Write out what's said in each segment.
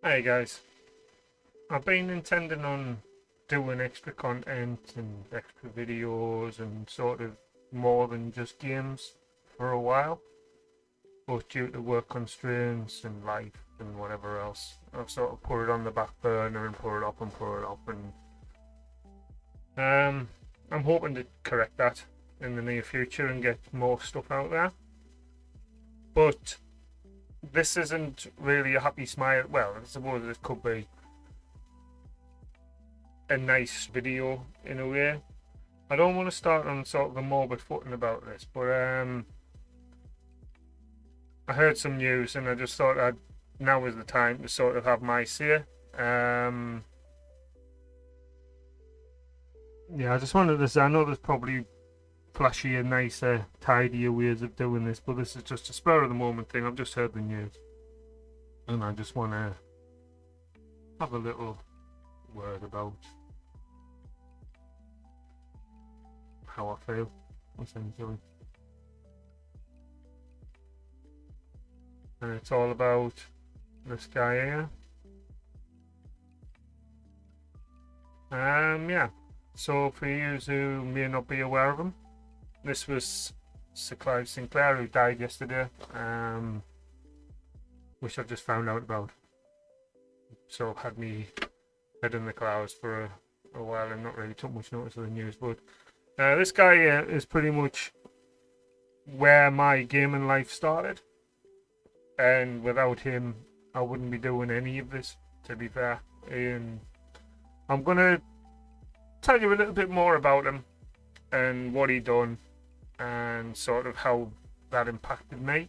Hey guys, I've been intending on doing extra content and extra videos and sort of more than just games for a while, but due to work constraints and life and whatever else, I've sort of put it on the back burner and put it up and put it up, and I'm hoping to correct that in the near future and get more stuff out there. But this isn't really a happy smile. Well, I suppose it could be a nice video in a way. I don't want to start on sort of a morbid footing about this, but I heard some news and I just thought I'd now is the time to sort of have my say. Yeah, I just wanted to say, I know there's probably flashier, nicer, tidier ways of doing this, but this is just a spur of the moment thing. I've just heard the news and I just want to have a little word about how I feel, essentially. And it's all about this guy here. Yeah. So for you who may not be aware of him, this was Sir Clive Sinclair, who died yesterday, which I've just found out about. So I've had me head in the clouds for a while and not really took much notice of the news. But this guy is pretty much where my gaming life started. And without him, I wouldn't be doing any of this, to be fair. And I'm going to tell you a little bit more about him and what he done and sort of how that impacted me.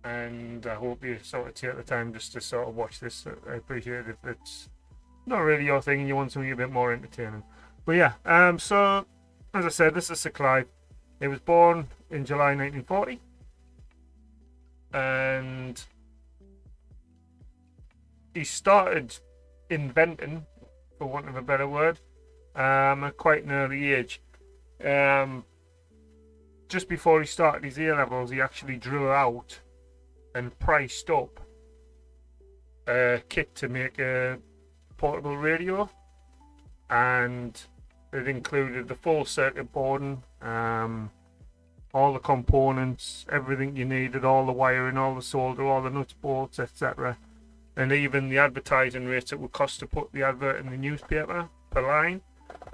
And I hope you sort of take the time just to sort of watch this. I appreciate it if it's not really your thing and you want something a bit more entertaining. But yeah, so as I said, this is Sir Clive. He was born in July 1940. And he started inventing, for want of a better word, at quite an early age. Just before he started his A-levels, he actually drew out and priced up a kit to make a portable radio, and it included the full circuit boarding, all the components, everything you needed, all the wiring, all the solder, all the nuts, bolts, etc. And even the advertising rates it would cost to put the advert in the newspaper per line,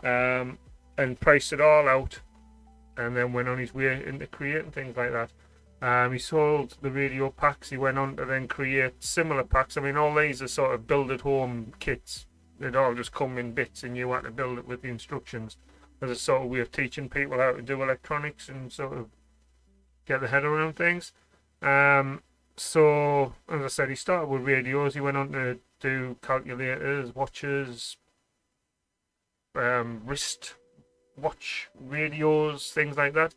and priced it all out, and then went on his way into creating things like that. He sold the radio packs. He went on to then create similar packs. I mean, all these are sort of build-at-home kits. They'd all just come in bits, and you had to build it with the instructions. As a sort of way of teaching people how to do electronics and sort of get the head around things. So, as I said, he started with radios. He went on to do calculators, watches, wrist watch radios, things like that.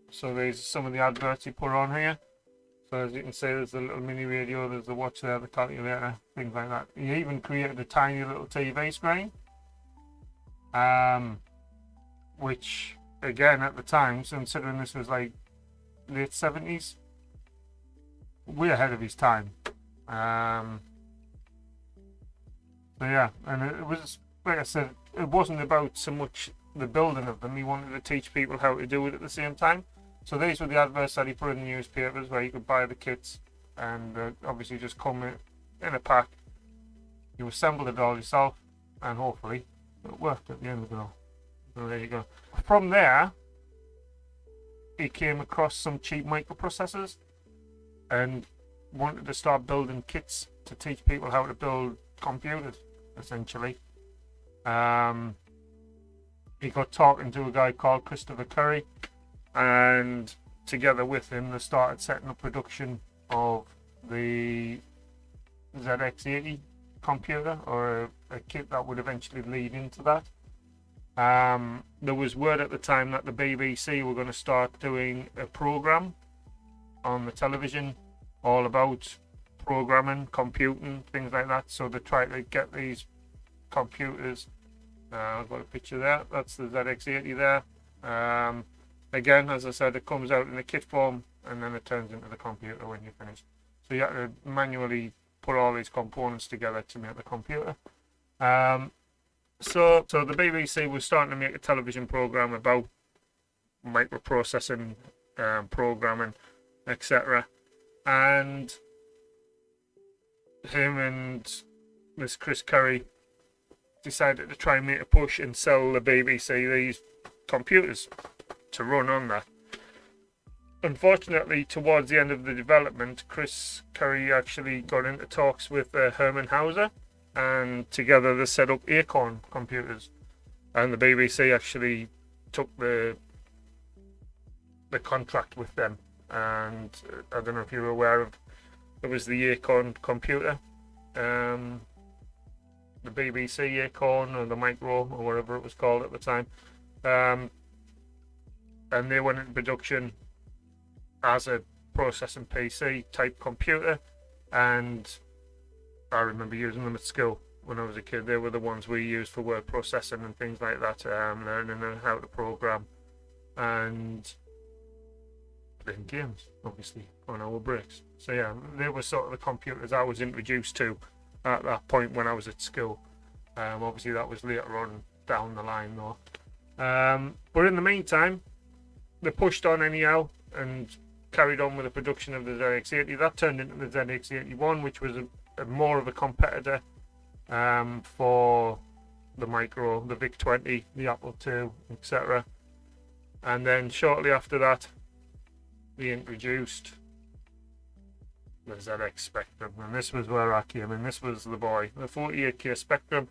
So there's some of the adverts he put on here. So as you can see, there's a little mini radio, there's the watch there, the calculator, things like that. He even created a tiny little TV screen, which, again, at the time, considering this was like late 70s, way ahead of his time. So yeah, and it was, like I said, it wasn't about so much the building of them. He wanted to teach people how to do it at the same time. So these were the adverts that he put in the newspapers where you could buy the kits and obviously just come in a pack. You assembled it all yourself, and hopefully it worked at the end of it all. So there you go. From there, he came across some cheap microprocessors and wanted to start building kits to teach people how to build computers, essentially. He got talking to a guy called Christopher Curry, and together with him they started setting up production of the ZX80 computer, or a kit that would eventually lead into that. There was word at the time that the BBC were going to start doing a program on the television all about programming, computing, things like that. So they tried to get these computers. I've got a picture there. That's the ZX80 there. Again, as I said, it comes out in a kit form, and then it turns into the computer when you're finished. So you have to manually put all these components together to make the computer. So the BBC was starting to make a television program about microprocessing, programming, etc. And him and this Chris Curry decided to try and make a push and sell the BBC these computers to run on that. Unfortunately, towards the end of the development, Chris Curry actually got into talks with Herman Hauser, and together they set up Acorn computers. And the BBC actually took the contract with them. And I don't know if you're aware of, it was the Acorn computer, the BBC Acorn or the Micro or whatever it was called at the time, and they went into production as a processing PC type computer, and I remember using them at school when I was a kid. They were the ones we used for word processing and things like that, learning how to program and playing games, obviously, on our breaks. So yeah, they were sort of the computers I was introduced to at that point when I was at school. Obviously that was later on down the line though. But in the meantime, they pushed on anyhow and carried on with the production of the ZX80. That turned into the ZX81, which was a more of a competitor for the Micro, the VIC-20, the Apple II, etc. And then shortly after that, they introduced the ZX Spectrum, and this was where I came in. This was the boy, the 48K Spectrum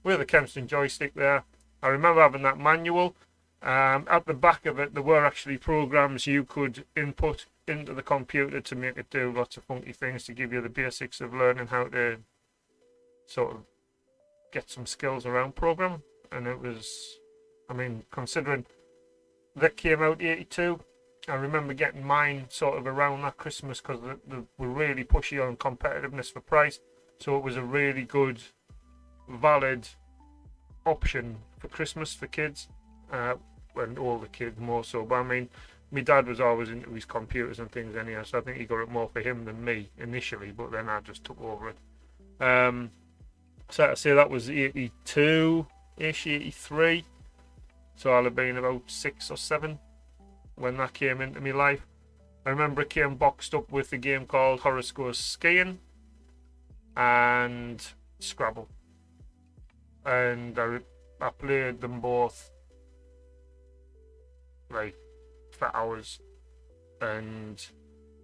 with the Kempston joystick there. I remember having that manual. At the back of it, there were actually programs you could input into the computer to make it do lots of funky things, to give you the basics of learning how to sort of get some skills around programming. And it was, I mean, considering that came out 82, I remember getting mine sort of around that Christmas because they were really pushy on competitiveness for price. So it was a really good, valid option for Christmas for kids, and older kids more so. But I mean, my dad was always into his computers and things anyhow, so I think he got it more for him than me initially, but then I just took over it. So I'd say that was 82-ish, 83. So I'll have been about 6 or 7 when that came into my life. I remember it came boxed up with a game called Horoscope Skiing and Scrabble. And I played them both like for hours, and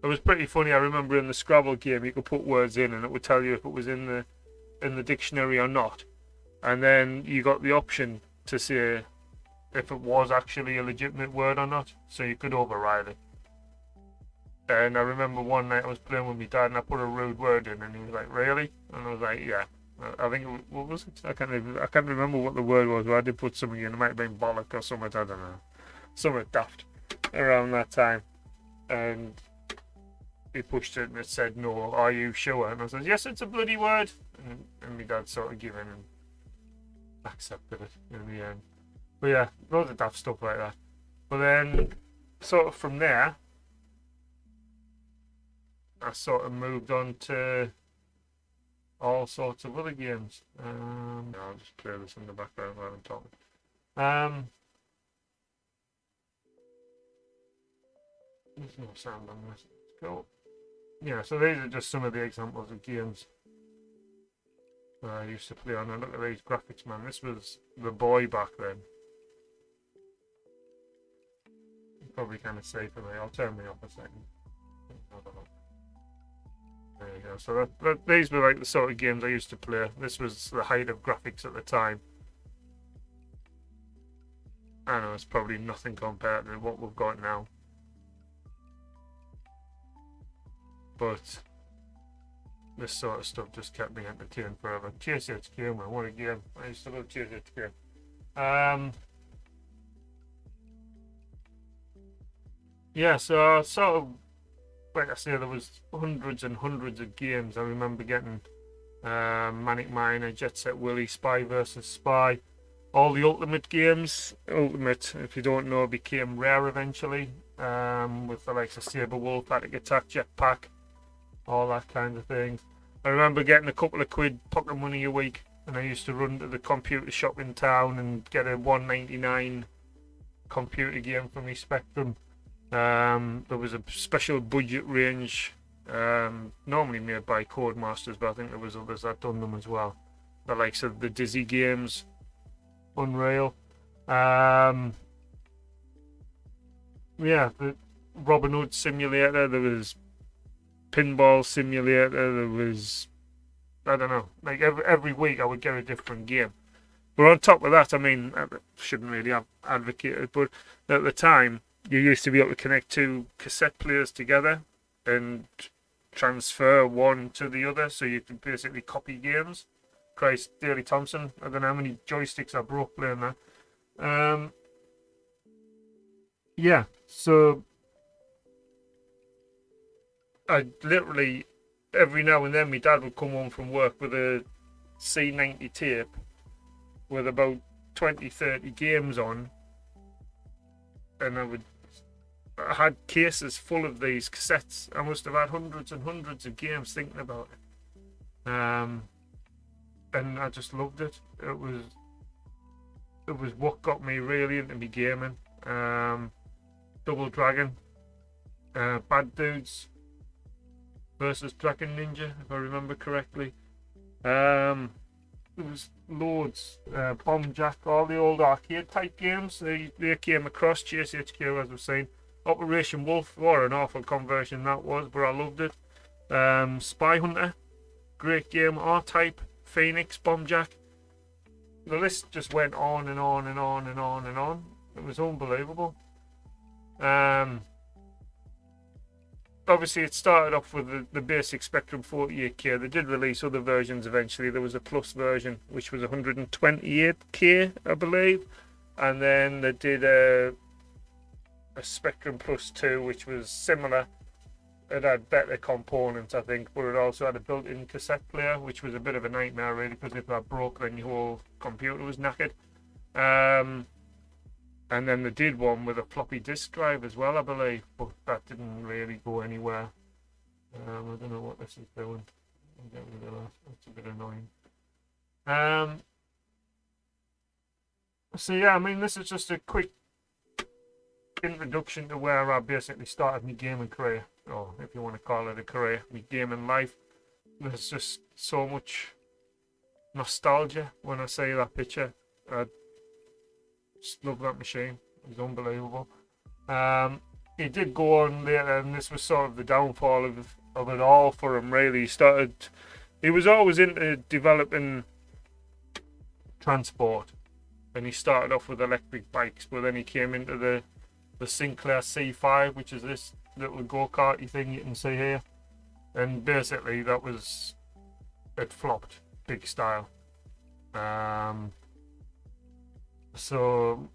it was pretty funny. I remember in the Scrabble game you could put words in and it would tell you if it was in the dictionary or not, and then you got the option to say if it was actually a legitimate word or not, so you could override it. And I remember one night I was playing with my dad and I put a rude word in and he was like, "Really?" And I was like, "Yeah." I think what was it? I can't remember what the word was, but I did put something in. It might have been bollock or something, I don't know. Something daft around that time. And he pushed it and it said, "No, are you sure?" And I said, "Yes, it's a bloody word." And my dad sort of gave in and accepted it in the end. But yeah, loads of daft stuff like that. But then, sort of from there, I sort of moved on to all sorts of other games. I'll just play this in the background while I'm talking. There's no sound on this. Let's go. Yeah, so these are just some of the examples of games I used to play on. And look at these graphics, man. This was the boy back then. Probably kind of safe for me. I'll turn me off a second. There you go. So these were like the sort of games I used to play. This was the height of graphics at the time. I know it's probably nothing compared to what we've got now. But this sort of stuff just kept me entertained forever. THQ, man, what a game. I used to love THQ. Yeah, so sort of, like I say, there was hundreds and hundreds of games. I remember getting Manic Miner, Jet Set Willy, Spy vs Spy, all the Ultimate games. Ultimate, if you don't know, became rare eventually. with the likes of Saber Wolf, Attic Attack, Jetpack, all that kind of things. I remember getting a couple of quid pocket money a week, and I used to run to the computer shop in town and get a 1.99 computer game for me Spectrum. There was a special budget range, normally made by Codemasters, but I think there was others that done them as well. The likes of the Dizzy games, Unreal. Yeah, the Robin Hood Simulator, there was Pinball Simulator, there was, I don't know, like every week I would get a different game. But on top of that, I mean, I shouldn't really have advocated, but at the time, you used to be able to connect two cassette players together and transfer one to the other, so you could basically copy games. Christ, Daley Thompson, I don't know how many joysticks I broke playing that. Yeah, so I literally, every now and then, my dad would come home from work with a C90 tape with about 20-30 games on, and I had cases full of these cassettes. I must have had hundreds and hundreds of games thinking about it. And I just loved it. It was what got me really into me gaming. Double Dragon, Bad Dudes versus Dragon Ninja, if I remember correctly. There was loads. Bomb Jack, all the old arcade type games. They came across. GSHQ, as I was saying. Operation Wolf, what an awful conversion that was, but I loved it. Spy Hunter, great game. R-Type, Phoenix, Bomb Jack. The list just went on and on and on and on and on. It was unbelievable. Obviously, it started off with the basic Spectrum 48K. They did release other versions eventually. There was a plus version, which was 128K, I believe. And then they did a Spectrum Plus 2, which was similar. It had better components, I think, but it also had a built-in cassette player, which was a bit of a nightmare, really, because if that broke, then your whole computer was knackered. And then they did one with a floppy disk drive as well, I believe, but that didn't really go anywhere. I don't know what this is doing. I'll get rid of that. That's a bit annoying. So yeah, I mean, this is just a quick introduction to where I basically started my gaming career, or if you want to call it a career, my gaming life. There's just so much nostalgia when I say that picture. I just love that machine. It was unbelievable. He did go on later, and this was sort of the downfall of it all for him, really. He was always into developing transport, and he started off with electric bikes, but then he came into the Sinclair C5, which is this little go-karty thing you can see here, and basically it flopped big style. So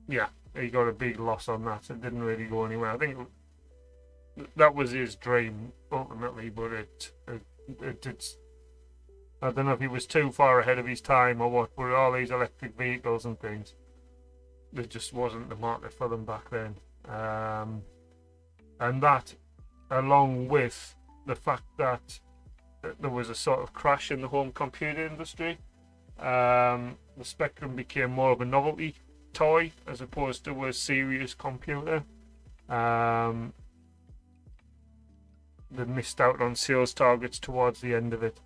yeah, he got a big loss on that. It didn't really go anywhere. I think that was his dream ultimately, but it did. I don't know if he was too far ahead of his time or what, but all these electric vehicles and things, there just wasn't the market for them back then. And that, along with the fact that there was a sort of crash in the home computer industry, the Spectrum became more of a novelty toy as opposed to a serious computer. They missed out on sales targets towards the end of it.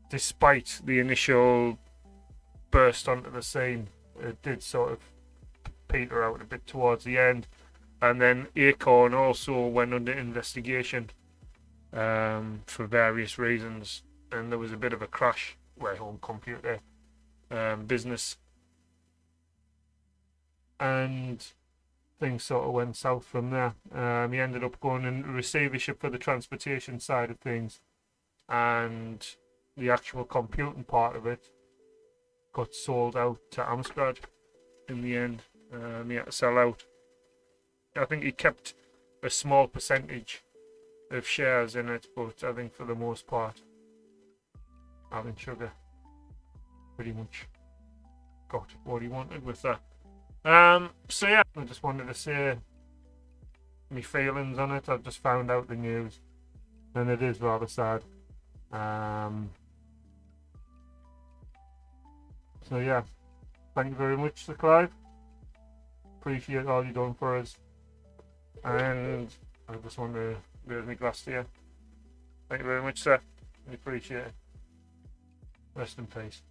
Despite the initial burst onto the scene, it did sort of peter out a bit towards the end. And then Acorn also went under investigation for various reasons, and there was a bit of a crash with home computer business, and things sort of went south from there. He ended up going into receivership for the transportation side of things, and the actual computing part of it got sold out to Amstrad in the end. He had to sell out. I think he kept a small percentage of shares in it, but I think for the most part, Alan Sugar pretty much got what he wanted with that. So yeah, I just wanted to say my feelings on it. I've just found out the news, and it is rather sad. So yeah, thank you very much, Sir Clive. Appreciate all you're doing for us. And I just want to raise my glass to you. Thank you very much, sir. I appreciate it. Rest in peace.